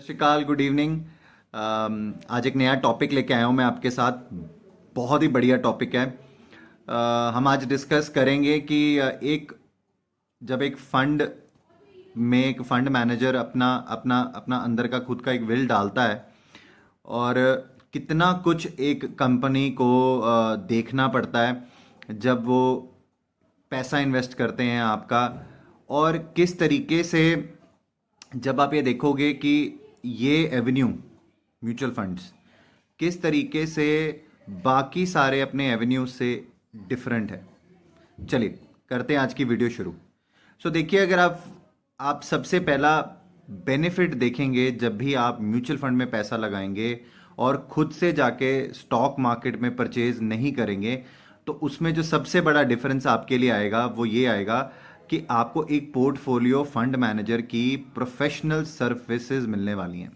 श्री अकाल, good evening. आज एक नया टॉपिक लेके आया हूँ मैं आपके साथ। बहुत ही बढ़िया टॉपिक है। हम आज डिस्कस करेंगे कि जब एक फंड में एक फंड मैनेजर अपना अपना अपना अंदर का खुद का एक विल डालता है और कितना कुछ एक कंपनी को देखना पड़ता है जब वो पैसा इन्वेस्ट करते हैं आपका, और किस तरीके से जब आप ये देखोगे कि ये एवेन्यू म्यूचुअल फंड्स किस तरीके से बाकी सारे अपने एवेन्यू से डिफरेंट है। चलिए करते हैं आज की वीडियो शुरू। देखिए, अगर आप सबसे पहला बेनिफिट देखेंगे जब भी आप म्यूचुअल फंड में पैसा लगाएंगे और खुद से जाके स्टॉक मार्केट में परचेज नहीं करेंगे, तो उसमें जो सबसे बड़ा डिफरेंस आपके लिए आएगा वो ये आएगा कि आपको एक पोर्टफोलियो फंड मैनेजर की प्रोफेशनल सर्विसेज मिलने वाली हैं।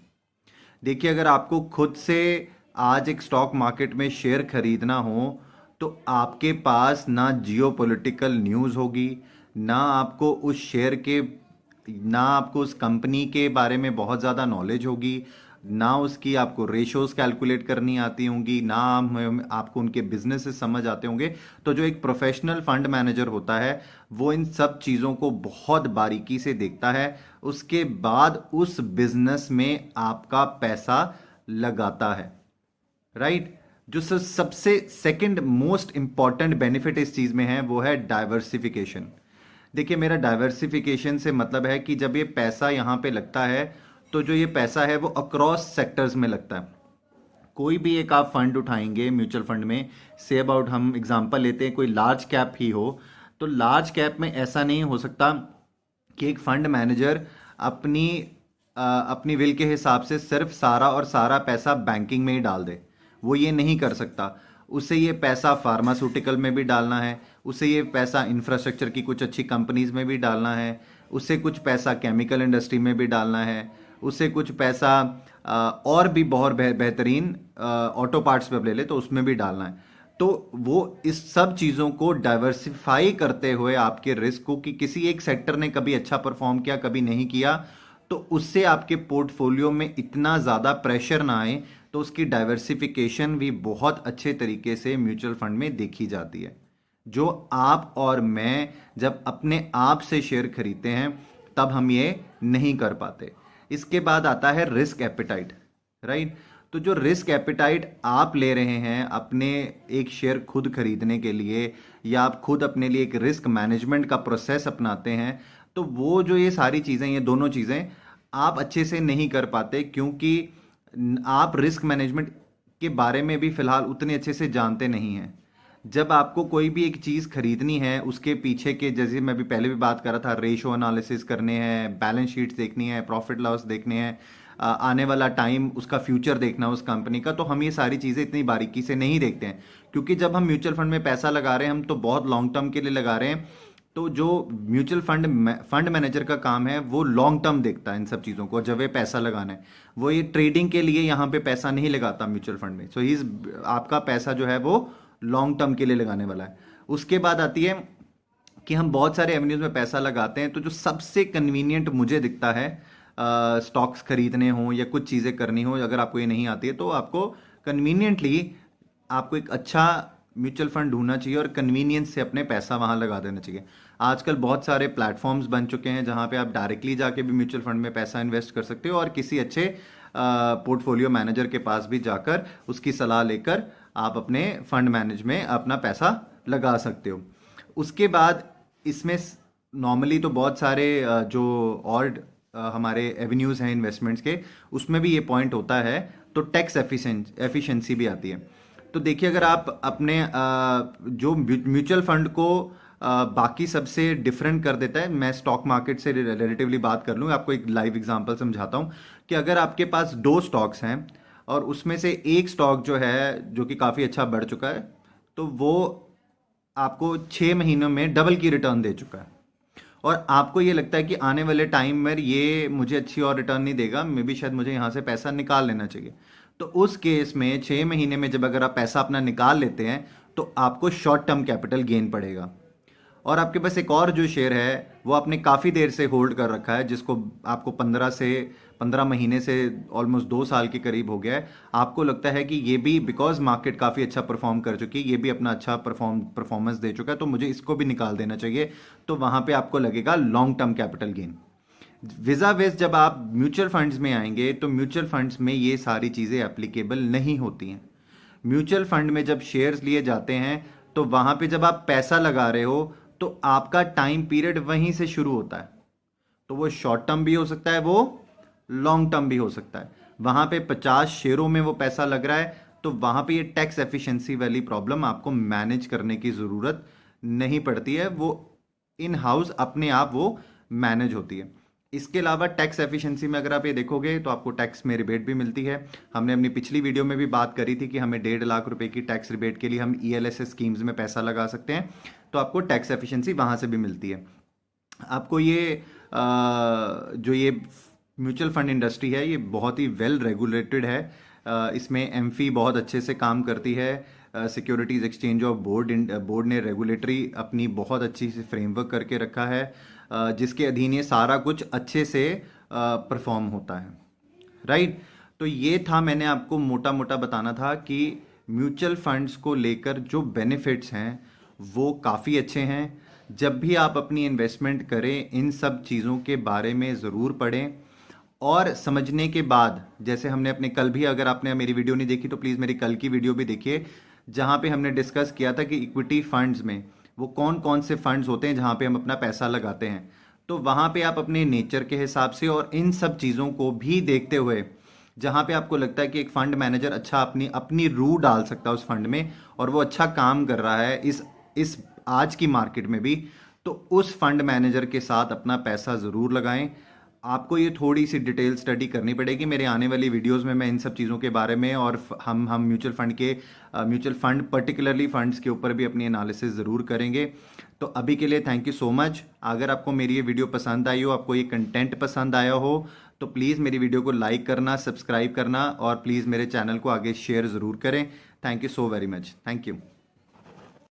देखिए, अगर आपको खुद से आज एक स्टॉक मार्केट में शेयर खरीदना हो तो आपके पास ना जियो पॉलिटिकल न्यूज़ होगी, ना आपको उस शेयर के, ना आपको उस कंपनी के बारे में बहुत ज़्यादा नॉलेज होगी, ना उसकी आपको रेशोज कैलकुलेट करनी आती होंगी, ना आपको उनके बिजनेस से समझ आते होंगे। तो जो एक प्रोफेशनल फंड मैनेजर होता है वो इन सब चीज़ों को बहुत बारीकी से देखता है, उसके बाद उस बिजनेस में आपका पैसा लगाता है। राइट। जो सबसे सेकंड मोस्ट इंपॉर्टेंट बेनिफिट इस चीज़ में है वो है डाइवर्सिफिकेशन। देखिए, मेरा डाइवर्सिफिकेशन से मतलब है कि जब ये पैसा यहाँ पे लगता है तो जो ये पैसा है वो अक्रॉस सेक्टर्स में लगता है। कोई भी एक आप फंड उठाएंगे म्यूचुअल फंड में, से अबाउट हम एग्जांपल लेते हैं कोई लार्ज कैप ही हो, तो लार्ज कैप में ऐसा नहीं हो सकता कि एक फंड मैनेजर अपनी विल के हिसाब से सिर्फ सारा और सारा पैसा बैंकिंग में ही डाल दे। वो ये नहीं कर सकता। उसे ये पैसा फार्मास्यूटिकल में भी डालना है, उसे ये पैसा इंफ्रास्ट्रक्चर की कुछ अच्छी कंपनीज में भी डालना है, उसे कुछ पैसा केमिकल इंडस्ट्री में भी डालना है, उसे कुछ पैसा और भी बहुत बेहतरीन ऑटो पार्ट्स पे ले ले तो उसमें भी डालना है। तो वो इस सब चीज़ों को डाइवर्सिफाई करते हुए आपके रिस्क को, कि किसी एक सेक्टर ने कभी अच्छा परफॉर्म किया कभी नहीं किया, तो उससे आपके पोर्टफोलियो में इतना ज़्यादा प्रेशर ना आए, तो उसकी डाइवर्सिफिकेशन भी बहुत अच्छे तरीके से म्यूचुअल फंड में देखी जाती है। जो आप और मैं जब अपने आप से शेयर खरीदते हैं तब हम ये नहीं कर पाते। इसके बाद आता है रिस्क एपिटाइट। राइट। तो जो रिस्क एपिटाइट आप ले रहे हैं अपने एक शेयर खुद खरीदने के लिए, या आप खुद अपने लिए एक रिस्क मैनेजमेंट का प्रोसेस अपनाते हैं, तो वो जो ये सारी चीज़ें, ये दोनों चीज़ें आप अच्छे से नहीं कर पाते, क्योंकि आप रिस्क मैनेजमेंट के बारे में भी फिलहाल उतने अच्छे से जानते नहीं हैं। जब आपको कोई भी एक चीज़ खरीदनी है, उसके पीछे के, जैसे मैं भी पहले भी बात कर रहा था, रेशो एनालिसिस करने हैं, बैलेंस शीट्स देखनी है, प्रॉफिट लॉस देखने हैं, आने वाला टाइम, उसका फ्यूचर देखना है उस कंपनी का, तो हम ये सारी चीज़ें इतनी बारीकी से नहीं देखते हैं। क्योंकि जब हम म्यूचुअल फंड में पैसा लगा रहे हैं, हम तो बहुत लॉन्ग टर्म के लिए लगा रहे हैं। तो जो म्यूचुअल फंड मैनेजर का काम है वो लॉन्ग टर्म देखता है इन सब चीज़ों को। जब ये पैसा लगाना है, वो ये ट्रेडिंग के लिए यहाँ पे पैसा नहीं लगाता म्यूचुअल फंड में। सो आपका पैसा जो है वो लॉन्ग टर्म के लिए लगाने वाला है। उसके बाद आती है कि हम बहुत सारे एवेन्यूज में पैसा लगाते हैं, तो जो सबसे कन्वीनियंट मुझे दिखता है स्टॉक्स खरीदने हो या कुछ चीज़ें करनी हो, अगर आपको ये नहीं आती है तो आपको कन्वीनियंटली आपको एक अच्छा म्यूचुअल फंड ढूंढना चाहिए और कन्वीनियंस से अपने पैसा वहां लगा देना चाहिए। आजकल बहुत सारे प्लेटफॉर्म्स बन चुके हैं जहां पे आप डायरेक्टली जाके भी म्यूचुअल फंड में पैसा इन्वेस्ट कर सकते हो, और किसी अच्छे पोर्टफोलियो मैनेजर के पास भी जाकर उसकी सलाह लेकर आप अपने फंड मैनेज में अपना पैसा लगा सकते हो। उसके बाद इसमें नॉर्मली तो बहुत सारे जो और हमारे एवेन्यूज़ हैं इन्वेस्टमेंट्स के, उसमें भी ये पॉइंट होता है, तो टैक्स एफिशिएंसी भी आती है। तो देखिए, अगर आप अपने जो म्यूचुअल फंड को बाकी सबसे डिफरेंट कर देता है, मैं स्टॉक मार्केट से रिलेटिवली बात कर लूँ, आपको एक लाइव एग्जांपल समझाता हूँ कि अगर आपके पास 2 स्टॉक्स हैं और उसमें से एक स्टॉक जो है जो कि काफ़ी अच्छा बढ़ चुका है, तो वो आपको 6 महीनों में डबल की रिटर्न दे चुका है, और आपको ये लगता है कि आने वाले टाइम में ये मुझे अच्छी और रिटर्न नहीं देगा, मे बी शायद मुझे यहाँ से पैसा निकाल लेना चाहिए। तो उस केस में 6 महीने में जब अगर आप पैसा अपना निकाल लेते हैं तो आपको शॉर्ट टर्म कैपिटल गेन पड़ेगा। और आपके पास एक और जो शेयर है वो आपने काफ़ी देर से होल्ड कर रखा है, जिसको आपको 15 महीने से ऑलमोस्ट 2 साल के करीब हो गया है, आपको लगता है कि ये भी बिकॉज मार्केट काफ़ी अच्छा परफॉर्म कर चुकी है, ये भी अपना अच्छा परफॉर्मेंस दे चुका है, तो मुझे इसको भी निकाल देना चाहिए, तो वहाँ पे आपको लगेगा लॉन्ग टर्म कैपिटल गेन। विजा वेज जब आप म्यूचुअल फंड्स में आएंगे तो म्यूचुअल फंड्स में ये सारी चीज़ें एप्लीकेबल नहीं होती हैं। म्यूचुअल फंड में जब शेयर्स लिए जाते हैं तो वहाँ पे जब आप पैसा लगा रहे हो तो आपका टाइम पीरियड वहीं से शुरू होता है, तो वो शॉर्ट टर्म भी हो सकता है, वो लॉन्ग टर्म भी हो सकता है। वहाँ पे 50 शेयरों में वो पैसा लग रहा है, तो वहाँ पे ये टैक्स एफिशिएंसी वाली प्रॉब्लम आपको मैनेज करने की ज़रूरत नहीं पड़ती है, वो इन हाउस अपने आप वो मैनेज होती है। इसके अलावा टैक्स एफिशिएंसी में अगर आप ये देखोगे तो आपको टैक्स में रिबेट भी मिलती है। हमने अपनी पिछली वीडियो में भी बात करी थी कि हमें 1.5 लाख रुपए की टैक्स रिबेट के लिए हम ELSS स्कीम्स में पैसा लगा सकते हैं, तो आपको टैक्स एफिशिएंसी वहाँ से भी मिलती है। आपको ये जो ये म्यूचुअल फंड इंडस्ट्री है ये बहुत ही वेल रेगुलेटेड है, इसमें एमफी बहुत अच्छे से काम करती है, सिक्योरिटीज़ एक्सचेंज ऑफ बोर्ड ने रेगुलेटरी अपनी बहुत अच्छी से फ्रेमवर्क करके रखा है, जिसके अधीन ये सारा कुछ अच्छे से परफॉर्म होता है, राइट। तो ये था, मैंने आपको मोटा मोटा बताना था कि म्यूचुअल फंड्स को लेकर जो बेनिफिट्स हैं वो काफ़ी अच्छे हैं। जब भी आप अपनी इन्वेस्टमेंट करें इन सब चीज़ों के बारे में ज़रूर पढ़ें, और समझने के बाद, जैसे हमने अपने कल भी, अगर आपने मेरी वीडियो नहीं देखी तो प्लीज़ मेरी कल की वीडियो भी देखिए, जहाँ पे हमने डिस्कस किया था कि इक्विटी फंड्स में वो कौन कौन से फंड्स होते हैं जहाँ पे हम अपना पैसा लगाते हैं। तो वहाँ पे आप अपने नेचर के हिसाब से और इन सब चीज़ों को भी देखते हुए, जहाँ पे आपको लगता है कि एक फंड मैनेजर अच्छा अपनी अपनी रू डाल सकता है उस फंड में और वो अच्छा काम कर रहा है इस आज की मार्केट में भी, तो उस फंड मैनेजर के साथ अपना पैसा ज़रूर लगाएं। आपको ये थोड़ी सी डिटेल स्टडी करनी पड़ेगी, मेरे आने वाली वीडियोस में मैं इन सब चीज़ों के बारे में, और हम म्यूचुअल फंड पर्टिकुलरली फंड्स के ऊपर भी अपनी एनालिसिस ज़रूर करेंगे। तो अभी के लिए थैंक यू सो मच। अगर आपको मेरी ये वीडियो पसंद आई हो, आपको ये कंटेंट पसंद आया हो, तो प्लीज़ मेरी वीडियो को लाइक करना, सब्सक्राइब करना और प्लीज़ मेरे चैनल को आगे शेयर ज़रूर करें। Thank you so very much, thank you.